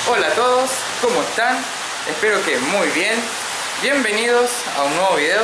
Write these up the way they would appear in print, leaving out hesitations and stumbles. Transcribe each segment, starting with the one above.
Hola a todos, ¿cómo están? Espero que muy bien. Bienvenidos a un nuevo video.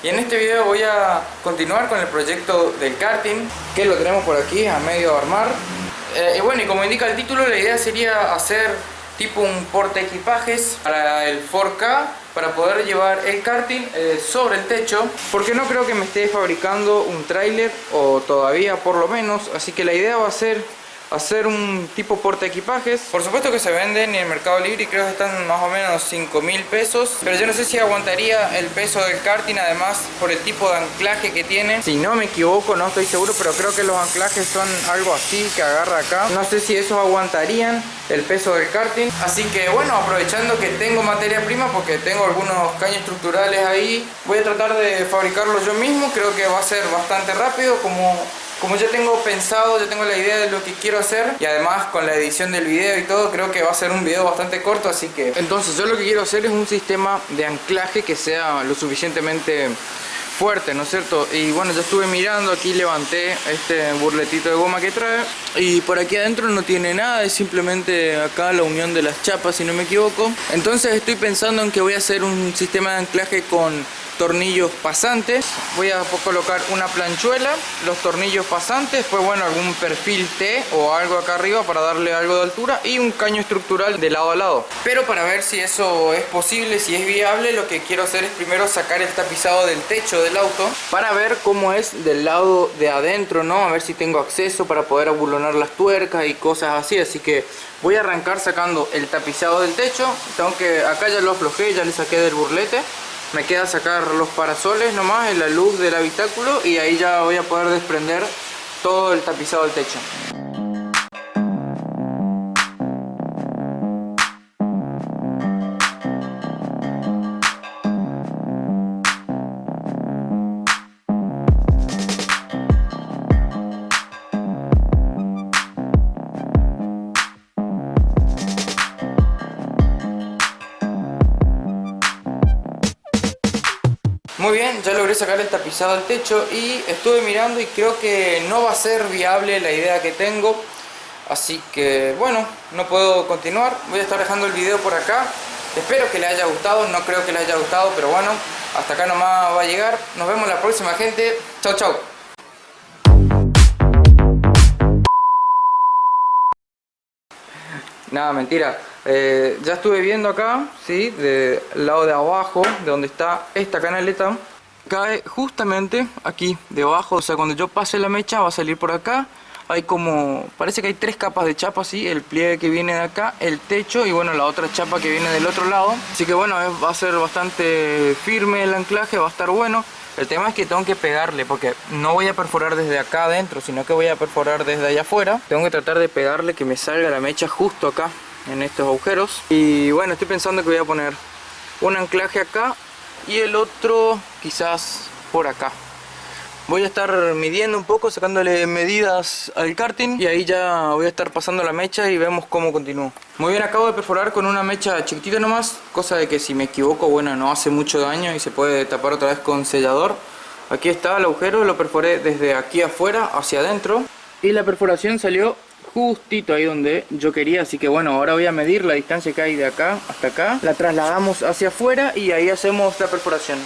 Y en este video voy a continuar con el proyecto del karting, que lo tenemos por aquí a medio armar. Y bueno, y como indica el título, la idea sería hacer tipo un portaequipajes para el 4K, para poder llevar el karting sobre el techo, porque no creo que me esté fabricando un tráiler, o todavía por lo menos, así que la idea va a ser hacer un tipo portaequipajes. Por supuesto que se venden en el Mercado Libre y creo que están más o menos 5.000 pesos, pero yo no sé si aguantaría el peso del karting, además por el tipo de anclaje que tiene. Si no me equivoco, no estoy seguro, pero creo que los anclajes son algo así que agarra acá. No sé si esos aguantarían el peso del karting, así que bueno, aprovechando que tengo materia prima, porque tengo algunos caños estructurales ahí, voy a tratar de fabricarlos yo mismo. Creo que va a ser bastante rápido, como ya tengo pensado, ya tengo la idea de lo que quiero hacer, y además con la edición del video y todo, creo que va a ser un video bastante corto, así que entonces yo lo que quiero hacer es un sistema de anclaje que sea lo suficientemente fuerte, ¿no es cierto? Y bueno, yo estuve mirando, aquí levanté este burletito de goma que trae, y por aquí adentro no tiene nada, es simplemente acá la unión de las chapas, si no me equivoco. Entonces estoy pensando en que voy a hacer un sistema de anclaje con tornillos pasantes. Voy a colocar una planchuela, los tornillos pasantes, pues bueno, algún perfil T o algo acá arriba para darle algo de altura, y un caño estructural de lado a lado. Pero para ver si eso es posible, si es viable, lo que quiero hacer es primero sacar el tapizado del techo del auto para ver cómo es del lado de adentro, ¿no? A ver si tengo acceso para poder abulonar las tuercas y cosas así. Así que voy a arrancar sacando el tapizado del techo. Acá ya lo aflojé, ya le saqué del burlete. Me queda sacar los parasoles nomás en la luz del habitáculo, y ahí ya voy a poder desprender todo el tapizado del techo. Muy bien, ya logré sacar el tapizado del techo y estuve mirando y creo que no va a ser viable la idea que tengo. Así que bueno, no puedo continuar. Voy a estar dejando el video por acá. Espero que les haya gustado, no creo que les haya gustado, pero bueno, hasta acá nomás va a llegar. Nos vemos la próxima, gente. Chau, chau. Nada, mentira. Ya estuve viendo acá, ¿sí? Del lado de abajo, de donde está esta canaleta, cae justamente aquí debajo. O sea, cuando yo pase la mecha va a salir por acá. Hay como, parece que hay 3 capas de chapa, ¿sí? El pliegue que viene de acá, el techo y bueno, la otra chapa que viene del otro lado. Así que bueno, va a ser bastante firme el anclaje, va a estar bueno. El tema es que tengo que pegarle, porque no voy a perforar desde acá adentro, sino que voy a perforar desde allá afuera. Tengo que tratar de pegarle que me salga la mecha justo acá, en estos agujeros. Y bueno, estoy pensando que voy a poner un anclaje acá y el otro quizás por acá. Voy a estar midiendo un poco, sacándole medidas al karting, y ahí ya voy a estar pasando la mecha y vemos cómo continúo. Muy bien, acabo de perforar con una mecha chiquitita nomás, cosa de que si me equivoco, bueno, no hace mucho daño y se puede tapar otra vez con sellador. Aquí está el agujero, lo perforé desde aquí afuera hacia adentro y la perforación salió justito ahí donde yo quería. Así que bueno, ahora voy a medir la distancia que hay de acá hasta acá, la trasladamos hacia afuera y ahí hacemos la perforación.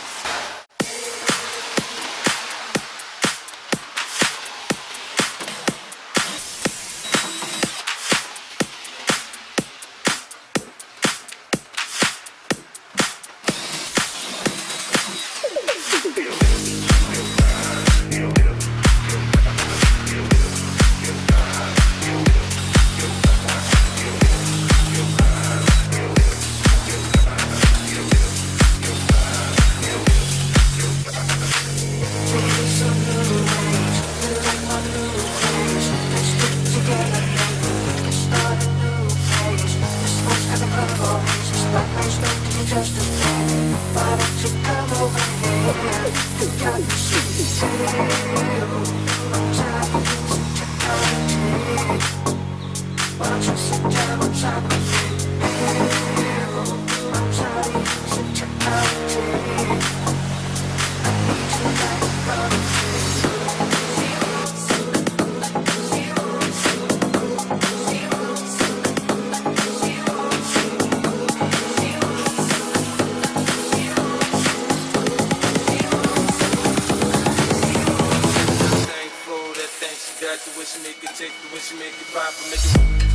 got the wish, make it take the wish, make it pop, make it.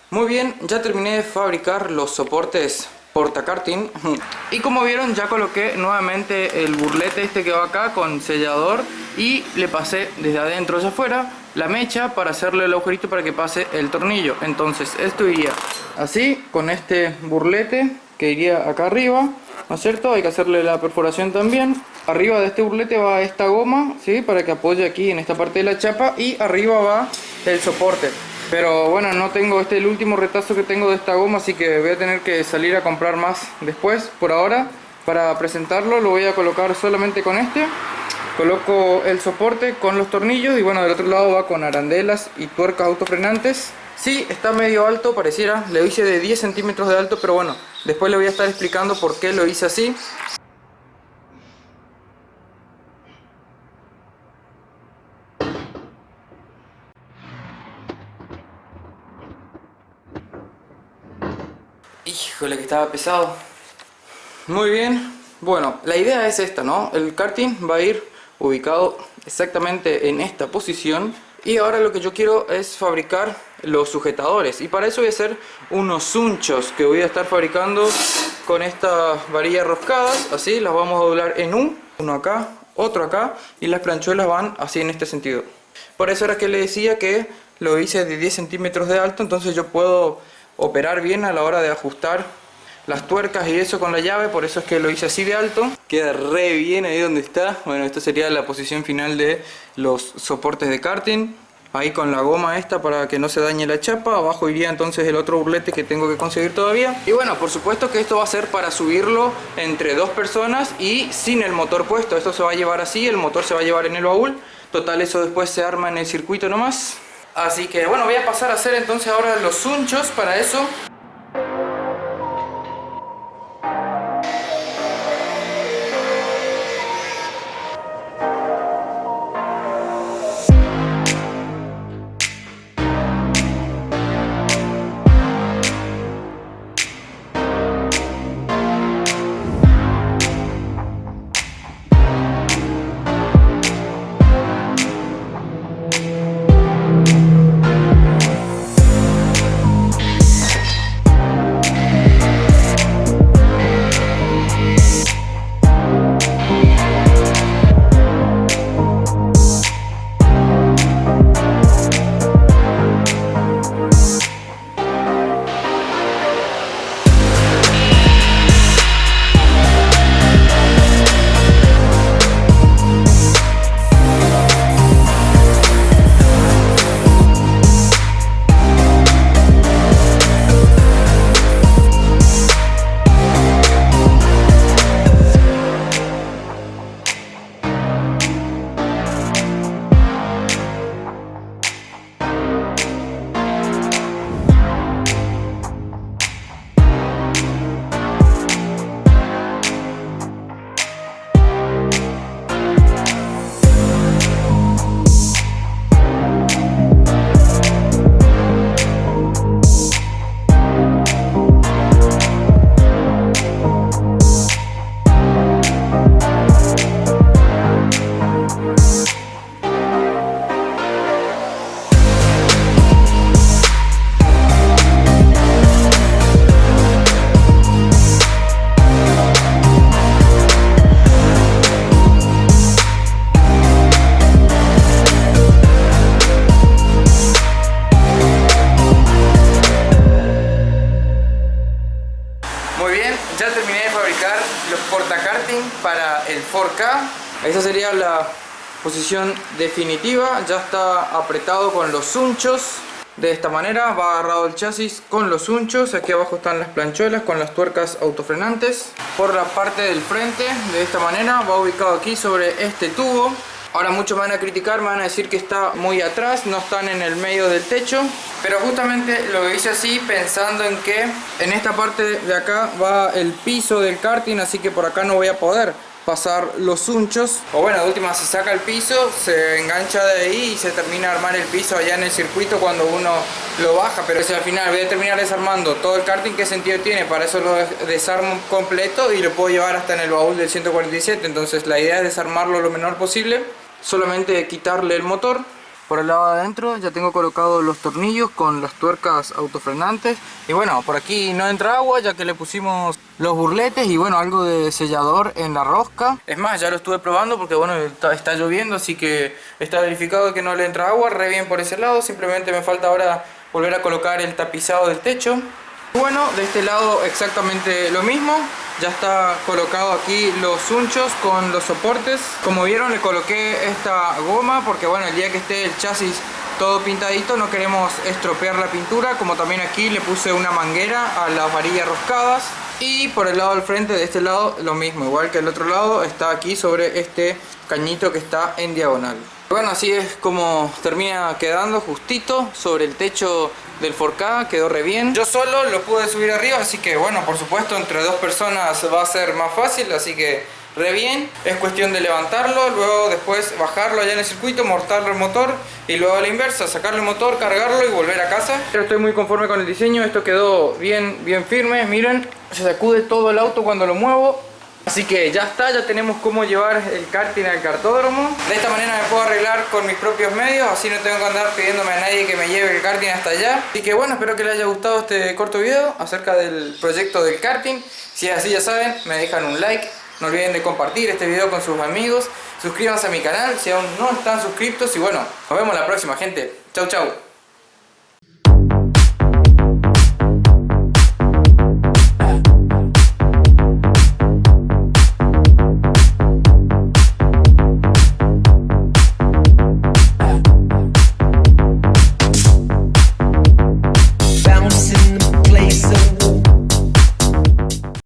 Muy bien, ya terminé de fabricar los soportes portakarting y como vieron ya coloqué nuevamente el burlete este que va acá con sellador y le pasé desde adentro hacia afuera la mecha para hacerle el agujerito para que pase el tornillo. Entonces esto iría así con este burlete que iría acá arriba, ¿no es cierto? Hay que hacerle la perforación también. Arriba de este burlete va esta goma, ¿sí? Para que apoye aquí en esta parte de la chapa y arriba va el soporte. Pero bueno, no tengo, este es el último retazo que tengo de esta goma, así que voy a tener que salir a comprar más después. Por ahora, para presentarlo, lo voy a colocar solamente con este. Coloco el soporte con los tornillos y bueno, del otro lado va con arandelas y tuercas autofrenantes. Sí, está medio alto, pareciera, le hice de 10 centímetros de alto, pero bueno, después le voy a estar explicando por qué lo hice así. Híjole que estaba pesado. Muy bien. Bueno, la idea es esta, ¿no? El karting va a ir ubicado exactamente en esta posición. Y ahora lo que yo quiero es fabricar los sujetadores. Y para eso voy a hacer unos sunchos que voy a estar fabricando con estas varillas roscadas. Así, las vamos a doblar en uno acá, otro acá. Y las planchuelas van así en este sentido. Por eso era que le decía que lo hice de 10 centímetros de alto. Entonces yo puedo operar bien a la hora de ajustar las tuercas y eso con la llave, por eso es que lo hice así de alto. Queda re bien ahí donde está. Bueno, esta sería la posición final de los soportes de karting. Ahí con la goma esta para que no se dañe la chapa. Abajo iría entonces el otro burlete que tengo que conseguir todavía. Y bueno, por supuesto que esto va a ser para subirlo entre dos personas y sin el motor puesto. Esto se va a llevar así, el motor se va a llevar en el baúl. Total, eso después se arma en el circuito nomás. Así que bueno, voy a pasar a hacer entonces ahora los sunchos para eso. Para el 4K. Esa sería la posición definitiva. Ya está apretado con los sunchos. de esta manera. Va agarrado el chasis con los unchos. Aquí abajo están las planchuelas con las tuercas autofrenantes. Por la parte del frente, de esta manera, va ubicado aquí sobre este tubo. Ahora muchos me van a criticar, me van a decir que está muy atrás, no están en el medio del techo. Pero justamente lo hice así pensando en que en esta parte de acá va el piso del karting, así que por acá no voy a poder pasar los unchos. O bueno, de última se saca el piso, se engancha de ahí y se termina de armar el piso allá en el circuito cuando uno lo baja. Pero si al final voy a terminar desarmando todo el karting, ¿qué sentido tiene? Para eso lo desarmo completo y lo puedo llevar hasta en el baúl del 147. Entonces la idea es desarmarlo lo menor posible, solamente quitarle el motor. Por el lado de adentro ya tengo colocados los tornillos con las tuercas autofrenantes. Y bueno, por aquí no entra agua ya que le pusimos los burletes y bueno, algo de sellador en la rosca. Es más, ya lo estuve probando porque bueno, está lloviendo, así que está verificado que no le entra agua. Re bien por ese lado, simplemente me falta ahora volver a colocar el tapizado del techo. Bueno, de este lado exactamente lo mismo. Ya está colocado aquí los unchos con los soportes. Como vieron, le coloqué esta goma porque bueno, el día que esté el chasis todo pintadito no queremos estropear la pintura. Como también aquí le puse una manguera a las varillas roscadas. Y por el lado del frente, de este lado, lo mismo, igual que el otro lado, está aquí sobre este cañito que está en diagonal. Bueno, así es como termina quedando justito sobre el techo del 4K, quedó re bien. Yo solo lo pude subir arriba, así que bueno, por supuesto entre dos personas va a ser más fácil, así que re bien. Es cuestión de levantarlo, luego después bajarlo allá en el circuito, mortarlo el motor y luego a la inversa, sacarle el motor, cargarlo y volver a casa. Pero estoy muy conforme con el diseño, esto quedó bien firme, miren, se sacude todo el auto cuando lo muevo. Así que ya está, ya tenemos cómo llevar el karting al kartódromo. De esta manera me puedo arreglar con mis propios medios, así no tengo que andar pidiéndome a nadie que me lleve el karting hasta allá. Así que bueno, espero que les haya gustado este corto video acerca del proyecto del karting. Si es así, ya saben, me dejan un like. No olviden de compartir este video con sus amigos. Suscríbanse a mi canal si aún no están suscritos. Y bueno, nos vemos la próxima, gente. Chau, chau.